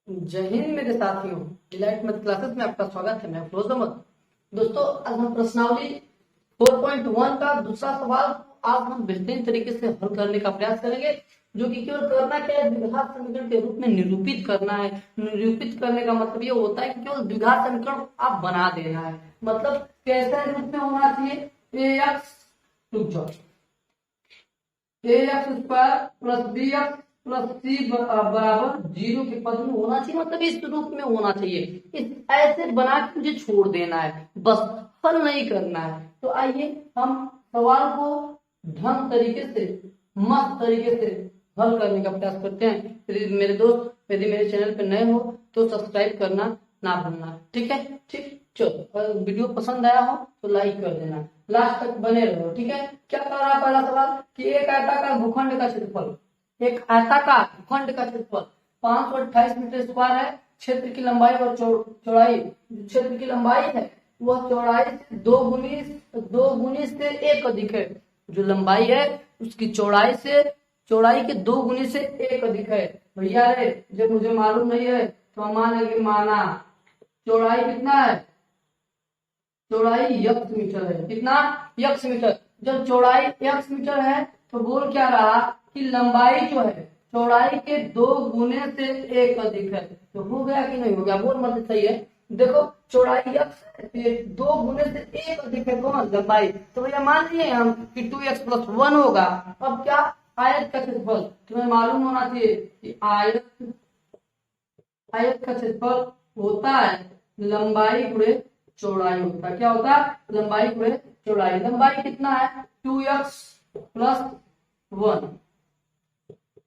जय हिंद मेरे साथियों। डिलाइट मैथ क्लासेस में आपका स्वागत है। मैं फिरोज अहमद। दोस्तों, आज हम प्रश्नावली 4.1 का दूसरा सवाल आज हम बेहतरीन तरीके से हल करने का प्रयास करेंगे, जो कि केवल करना क्या है, द्विघात समीकरण के रूप में निरूपित करना है। निरूपित करने का मतलब ये होता है कि केवल द्विघात समीकरण आप बना देना है। मतलब कैसे रूप में होना चाहिए, ए एक्स रुक जाओ a x square plus b x plus c बराबर 0 के पद में होना चाहिए। मतलब इस रूप में होना चाहिए। इस ऐसे बना के मुझे छोड़ देना है, बस हल नहीं करना है। तो आइए हम सवाल को ढंग तरीके से, मस्त तरीके से हल करने का प्रयास करते हैं। यदि मेरे दोस्त यदि मेरे चैनल पर नए हो तो सब्सक्राइब करना ना भूलना, ठीक है। ठीक, चलो, अगर वीडियो पसंद आया हो तो लाइक कर देना, लास्ट तक बने रहो, ठीक है। क्या कह रहा है पहला सवाल कि एक आयताकार भूखंड का क्षेत्रफल, एक आयताकार भूखंड का क्षेत्रफल 528 मीटर स्क्वायर है। क्षेत्र की लंबाई और चौड़ाई, क्षेत्र की लंबाई है वह चौड़ाई से दो गुनी से एक अधिक है। जो लंबाई है उसकी चौड़ाई के दो गुनी से एक अधिक है। भैया रे, जब मुझे मालूम नहीं है तो हम मानेंगे माना। चौड़ाई कितना है, चौड़ाई यक्स मीटर है। कितना, यक्स मीटर। जब चौड़ाई यक्स मीटर है तो बोल क्या रहा कि लंबाई जो है चौड़ाई के दो गुने से एक अधिक है। तो हो गया कि नहीं हो गया, बोल मतलब सही है। देखो, चौड़ाई यक्स है तो ये दो गुने से एक अधिक है कौन, लंबाई। तो भैया मान लिए हम कि 2x+1 होगा। अब क्या, आयत का क्षेत्रफल तुम्हें मालूम होना चाहिए कि आयत का क्षेत्रफल होता है लंबाई गुणे चौड़ाई होता है। क्या होता है, लंबाई गुणे चौड़ाई। लंबाई कितना है, 2x+1,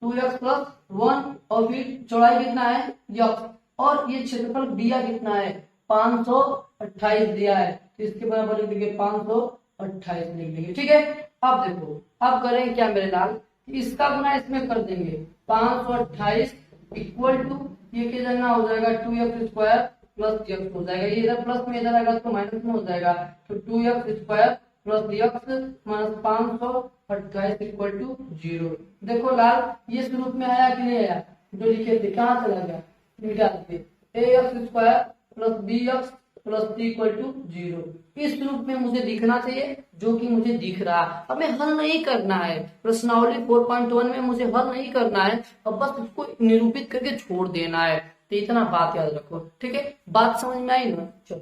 2x+1 और फिर चौड़ाई कितना है, यक्स। और ये क्षेत्रफल दिया कितना है, 528 दिया है। तो इसके बराबर लिख देंगे 528 लिख देंगे, ठीक है। अब देखो, अब करें क्या मेरे लाल, इसका गुना इसमें कर देंगे। 528 इक्वल टू ये क्या करना हो जाएगा, 2x² प्लस यक्स हो जाएगा। ये इधर प्लस में इधर आएगा तो माइनस में हो जाएगा। तो 2x² plus x minus 528 equal to 0। देखो लाल, ये इस रूप में आया कि नहीं आया, जो लिखे थे कहाँ चला गया, मिटा दिए। ax² plus bx plus c equal to 0 इस रूप में मुझे दिखना चाहिए, जो कि मुझे दिख रहा। हमें हल नहीं करना है, प्रश्नावली 4.1 में मुझे हल नहीं करना है, अब बस उसको निरूपित करके छोड़ देना है। तो इतना बात याद रखो, ठीक है। बात समझ में आई ना, चलो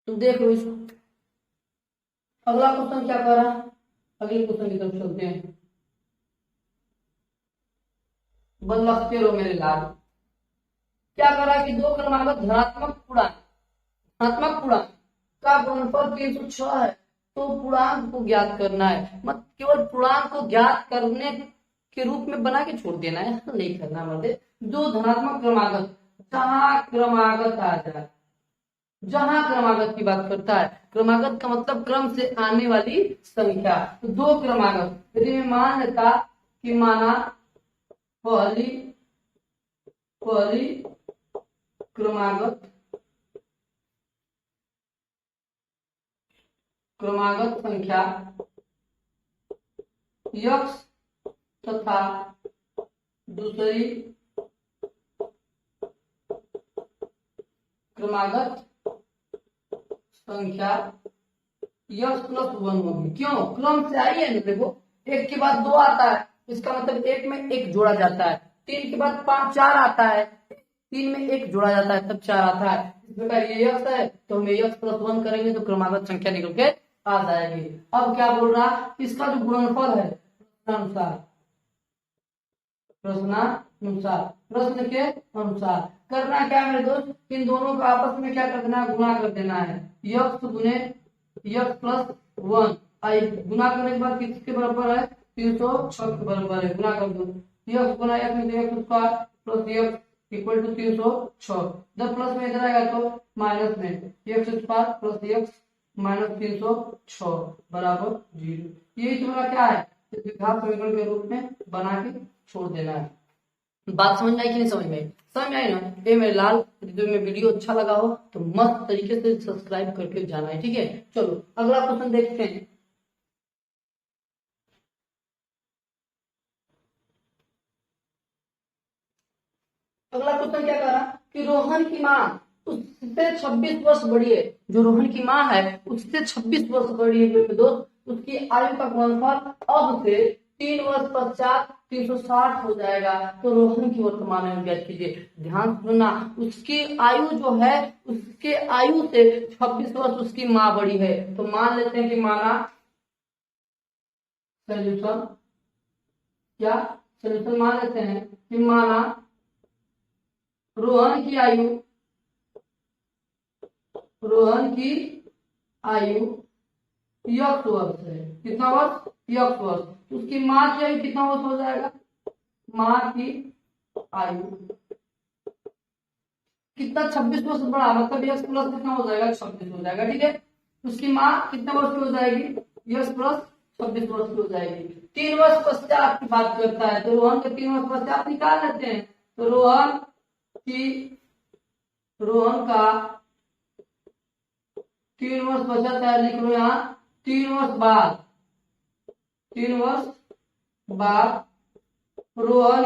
तो देख लो इसको। अगला क्वेश्चन क्या कर रहा है, अगले क्वेश्चन की तरफ चलते हैं। बदलते रहो मेरे लाल। क्या करा कि दो क्रमागत धनात्मक पूर्णांक का गुणनफल 306 है। तो पूर्णांक को ज्ञात करना है, मत केवल पूर्णांक को ज्ञात करने के रूप में बना के छोड़ देना है, तो नहीं करना। मतलब दो धनात्मक क्रमागत, जहां क्रमागत आ जाए, जहां क्रमागत की बात करता है, क्रमागत का मतलब क्रम से आने वाली संख्या। तो दो क्रमागत यदि मैं मान लेता कि माना पहली पहली क्रमागत संख्या यक्स तथा दूसरी क्रमागत संख्या x+1 होगी। क्यों, क्रम से आई है ना। देखो, एक के बाद दो आता है, इसका मतलब एक में एक जोड़ा जाता है। तीन के बाद पांच चार आता है, तीन में एक जोड़ा जाता है तब चार आता है। इस प्रकार ये यक्स है तो हम x+1 करेंगे तो क्रमागत संख्या निकल के आ जाएगी। अब क्या बोल रहा, इसका जो गुणनफल है प्रश्नानुसार, प्रश्न के अनुसार करना क्या है मेरे दोस्त, इन दोनों का आपस में क्या कर देना है, गुणा कर देना है। यक्स गुने x+1, आई गुना करने के बाद किसके बराबर है, 306 के बराबर है। गुना कर दो, यक्स गुना x में x² plus x equal to 306। जब प्लस में इधर आएगा तो माइनस में x² प्लस यक्स माइनस 306 बराबर 0। यही तुम्हारा क्या है, द्विघात समीकरण के रूप में बना के छोड़ देना है। बात समझ में आई कि नहीं समझ में आई, समझ में आई ना। ये मेरे लाल, यदि में वीडियो अच्छा लगा हो तो मस्त तरीके से सब्सक्राइब करके जाना है, ठीक है। चलो अगला क्वेश्चन देखते हैं। अगला क्वेश्चन क्या कह रहा कि रोहन की माँ उससे 26 वर्ष बड़ी है। जो रोहन की माँ है उससे 26 वर्ष बड़ी है मेरे दोस्त। उसकी आयु का गुणनफल अब से 3 वर्ष पश्चात 360 हो जाएगा। तो रोहन की वर्तमान आयु ज्ञात कीजिए। ध्यान सुनना, उसकी आयु जो है उसके आयु से 26 वर्ष उसकी माँ बड़ी है। तो मान लेते हैं कि माना सोल्यूशन, क्या सोल्यूशन मान लेते हैं कि माना रोहन की आयु यक्स वर्ष है। कितना वर्ष? यक्स वर्ष। उसकी माँ की आयु कितना वर्ष हो जाएगा? माँ की आयु कितना? 26 वर्ष बढ़ा, मतलब यक्स प्लस कितना हो जाएगा? 26 हो जाएगा। ठीक है, उसकी माँ कितने वर्ष की हो जाएगी? यक्स प्लस 26 वर्ष की हो जाएगी। 3 वर्ष पश्चात की बात करता है, तो रोहन के 3 वर्ष पश्चात निकाल लेते हैं। तो रोहन का 3 वर्ष पश्चात है, लिख लो यहाँ 3 वर्ष बाद, 3 वर्ष बाद रोहन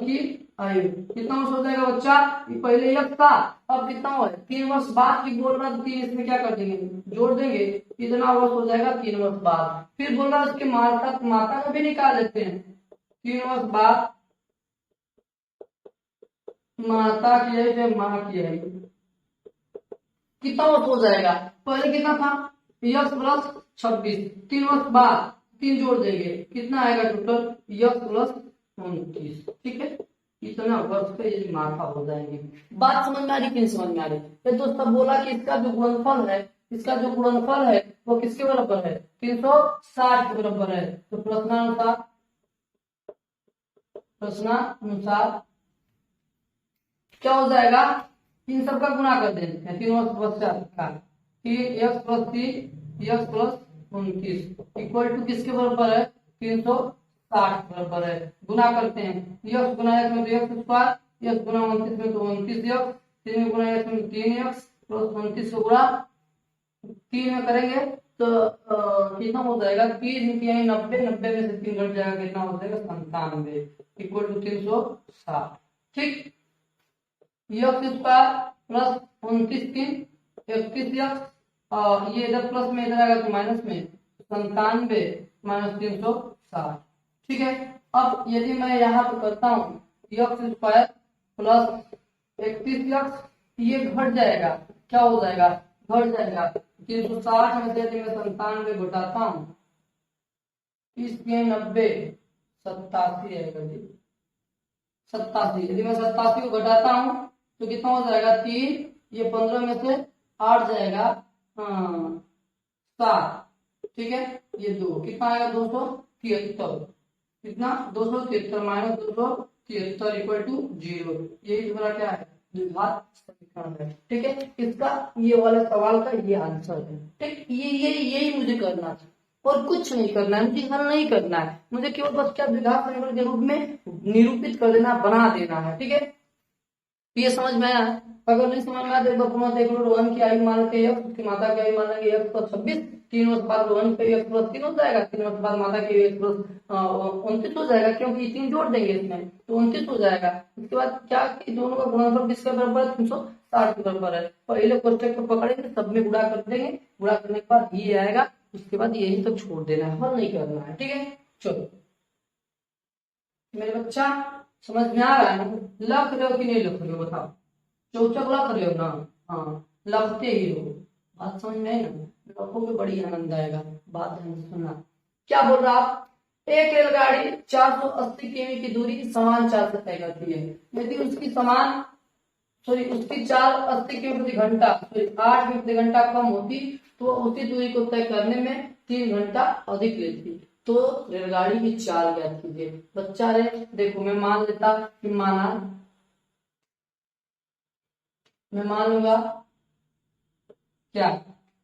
की आयु कितना वर्ष हो जाएगा बच्चा? ये पहले यक्स था, अब कितना हुआ है? 3 वर्ष बाद की बोल रहा है। 3 इसमें क्या कर देंगे? जोड़ देंगे। कितना वर्ष हो जाएगा? 3 वर्ष बाद। फिर बोल रहा है उसके माता का भी निकाल लेते हैं। 3 वर्ष बाद माता की आयु है, माँ की आयु कितना वर्ष हो जाएगा? पहले कितना था? X plus 26। 3 वर्ष बाद 3 जोड़ देंगे, कितना आएगा टोटल? X plus 29। ठीक है, इतना वर्ष पे ये माता हो जाएंगे। बात समझ में आ रही कि नहीं समझ में आ रही? ये दोस्तों बोला कि इसका जो गुणनफल है वो किसके बराबर है? 360 के बराबर है। तो प्रश्नानुसार क्या हो जाएगा? इन सबका गुणा कर देते हैं। 3 वर्ष पश्चात का x plus 3 x plus 29 equal to किसके बराबर है? 360 बराबर है। गुना करते हैं, यक्स गुना एक्स में तो यक्स स्क्वायर, यक्स गुना 29 में तो 29 यक्स, 3 गुना एक्स में 3 यक्स प्लस 29 को गुणा 3 में करेंगे तो कितना हो जाएगा? 3 3 90, 90 में से 3 घट जाएगा, कितना हो जाएगा? 97 इक्वल टू 360। ठीक, यक्स स्क्वायर प्लस 29 3 31 यक्स, और ये इधर प्लस में इधर आएगा तो माइनस में 97 माइनस 360। ठीक है, अब यदि मैं यहाँ पे करता हूँ यक्स स्क्वायर प्लस 31 यक्स, ये घट जाएगा। क्या हो जाएगा? घट जाएगा। 360 में से यदि मैं 97 घटाता हूँ, 30 90 87 आएगा जी, 87। यदि मैं 87 को घटाता हूँ तो कितना हो जाएगा? 3, ये 15 में से 8 जाएगा 7। ठीक है, ये 2 कितना आएगा? 273। कितना? 273 माइनस 273 इक्वल टू 0। यही तुम्हारा क्या है? द्विघात समीकरण है। ठीक है, इसका ये वाला सवाल का ये आंसर है। ठीक, यही मुझे करना है और कुछ नहीं करना है, मुझे हल नहीं करना है। मुझे केवल बस क्या द्विघात समीकरण के रूप में निरूपित कर देना, बना देना है। ठीक है, ये समझ में आया? अगर नहीं समझ में आया तो पुनः देख लो। रोहन की आयु मान के यक्स, उसकी माता की आयु मान लेंगे यक्स प्लस 26। 3 वर्ष बाद रोहन के यक्स प्लस 3 हो जाएगा। 3 वर्ष बाद माता के यक्स प्लस 29 हो जाएगा, क्योंकि 3 जोड़ देंगे इसमें तो 29 हो जाएगा। इसके बाद क्या कि दोनों का गुणनफल किसके बराबर है? 360 के बराबर है। पहले कोष्टक को पकड़ेंगे, सब में गुणा कर देंगे, गुणा करने के बाद ये आएगा, उसके बाद यही तक छोड़ देना है, हल नहीं करना है। ठीक है, चलो मेरे बच्चा समझ में आ रहा है ना? लख रहे हो कि नहीं लख रहे हो? बताओ। चौचक लख रहे हो ना? हाँ, लखते ही हो। बात समझ में आई ना? लखोगे बड़ी आनंद आएगा। बात ध्यान से सुनना। क्या बोल रहा आप? एक रेलगाड़ी 480 किमी की दूरी समान चाल से तय करती है। यदि उसकी चाल 80 किमी प्रति घंटा 8 किमी प्रति घंटा कम होती तो उसी दूरी को तय करने में 3 घंटा अधिक लेती। तो रेलगाड़ी की चाल ज्ञात कीजिए। बच्चा रे देखो, मैं मान लेता कि मैं मान लूंगा क्या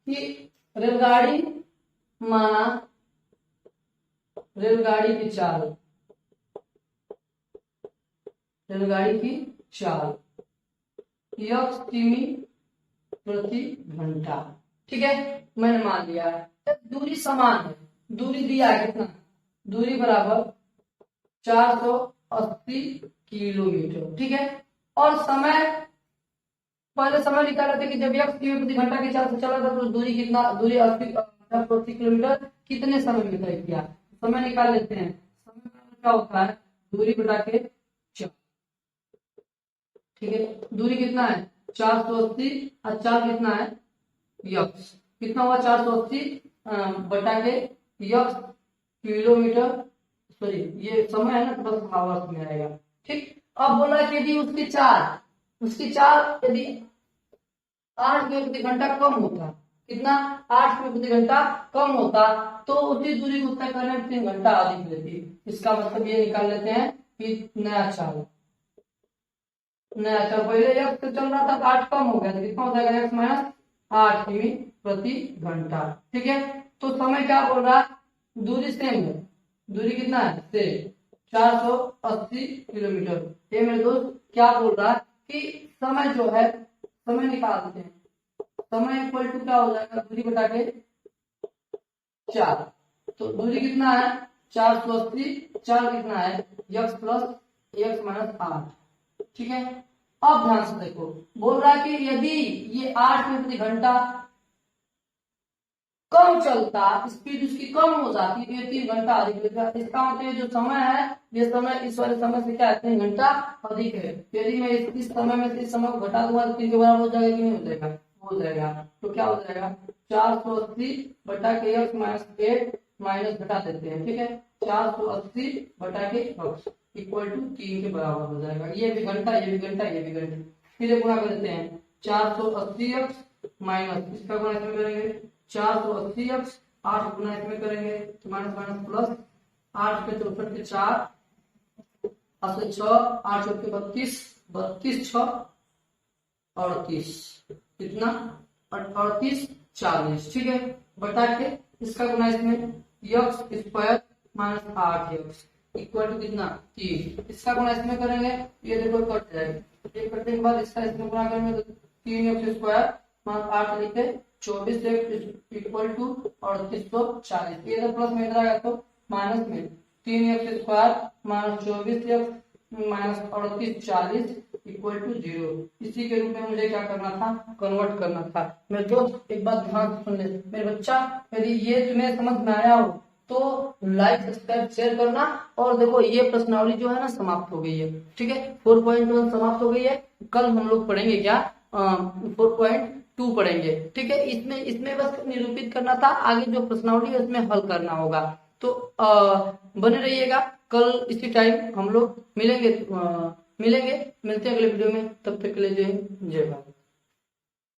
कि रेलगाड़ी की चाल यक्स किमी प्रति घंटा। ठीक है, मैंने मान लिया है। दूरी समान है, दूरी दिया है कितना? दूरी बराबर 400 80 किलोमीटर। ठीक है, और समय, पहले समय निकाल रहे थे कि जब x किमी प्रति घंटा के चाल से चला था तो दूरी कितना, दूरी 80 किलोमीटर कितने समय में तय किया। समय निकाल लेते हैं। समय क्या होता है, दूरी बटा के 4। ठीक है, दूरी कितना है 480 और 4 कितना है यक्स, कितना हुआ 480 बटा के यक्स किलोमीटर, सॉरी ये समय है ना, बस आवर्स में आएगा। ठीक, अब बोला कि यदि उसकी चाल यदि 8 किमी प्रति घंटा कम होता, कितना 8 किमी प्रति घंटा कम होता, तो उसी दूरी को तय करने में 3 घंटा अधिक लेती। इसका मतलब ये निकाल लेते हैं कि नया चाल पहले x से चल रहा था, 8 कम हो गया तो कितना हो जाएगा x माइनस 8 किमी प्रति घंटा। ठीक है, तो समय क्या बोल रहा है, दूरी सेम है, दूरी कितना है सेम 480 किलोमीटर। ये मेरे दोस्त क्या बोल रहा है कि समय जो है, समय निकाल देते हैं, समय इक्वल टू क्या हो जाएगा, दूरी बटा के 4। तो दूरी कितना है 480, 4 कितना है x प्लस x माइनस 8। ठीक है, अब ध्यान से देखो, बोल रहा है कि यदि ये 8 किमी प्रति घंटा कम चलता, स्पीड उसकी कम हो जाती तो ये 3 घंटा अधिक लेगा। इसका मतलब जो समय है, ये समय इस वाले समय से क्या है 3 घंटा अधिक है। यदि मैं इस समय में से इस समय को घटा दूंगा तो 3 के बराबर हो जाएगा कि नहीं हो जाएगा, हो जाएगा। तो क्या हो जाएगा 480 बटा के x माइनस 8 माइनस घटा देते हैं। ठीक है, 480 बटा के x इक्वल टू 3 के बराबर हो जाएगा। ये भी घंटा, ये भी घंटा, ये भी घंटा, फिर गुणा कर देते हैं 480x माइनस इसका गुणा इसमें करेंगे 480x, 8 गुना इसमें करेंगे तो माइनस माइनस प्लस, 8 के 64 के 4 और 6, 8 के 32, 32 6 38, कितना 38 40। ठीक है, बटा के इसका गुना इसमें x square minus 8x equal to कितना 3। इसका गुणा इसमें करेंगे, ये देखो कट जाएगा, ये कटने के बाद इसका इसमें गुणा करेंगे तो 3x स्क्वायर माइनस 8 लिखे 24x इक्वल टू 3840। ये तो प्लस में इधर आएगा तो माइनस में 3x square minus 24x minus 3840 equal to 0। इसी के रूप में मुझे क्या करना था, कन्वर्ट करना था। मेरे दोस्त एक बात ध्यान से सुन ले मेरे बच्चा, यदि ये तुम्हें समझ में आया हो तो लाइक सब्सक्राइब शेयर करना। और देखो ये प्रश्नावली जो है ना समाप्त हो गई है। ठीक है, 4.1 समाप्त हो गई है। कल हम लोग पढ़ेंगे क्या 4.2 पढ़ेंगे। ठीक है, इसमें बस निरूपित करना था, आगे जो प्रश्नावली है उसमें हल करना होगा। तो बने रहिएगा, कल इसी टाइम हम लोग मिलेंगे मिलते हैं अगले वीडियो में। तब तक के लिए जय हिंद जय भारत।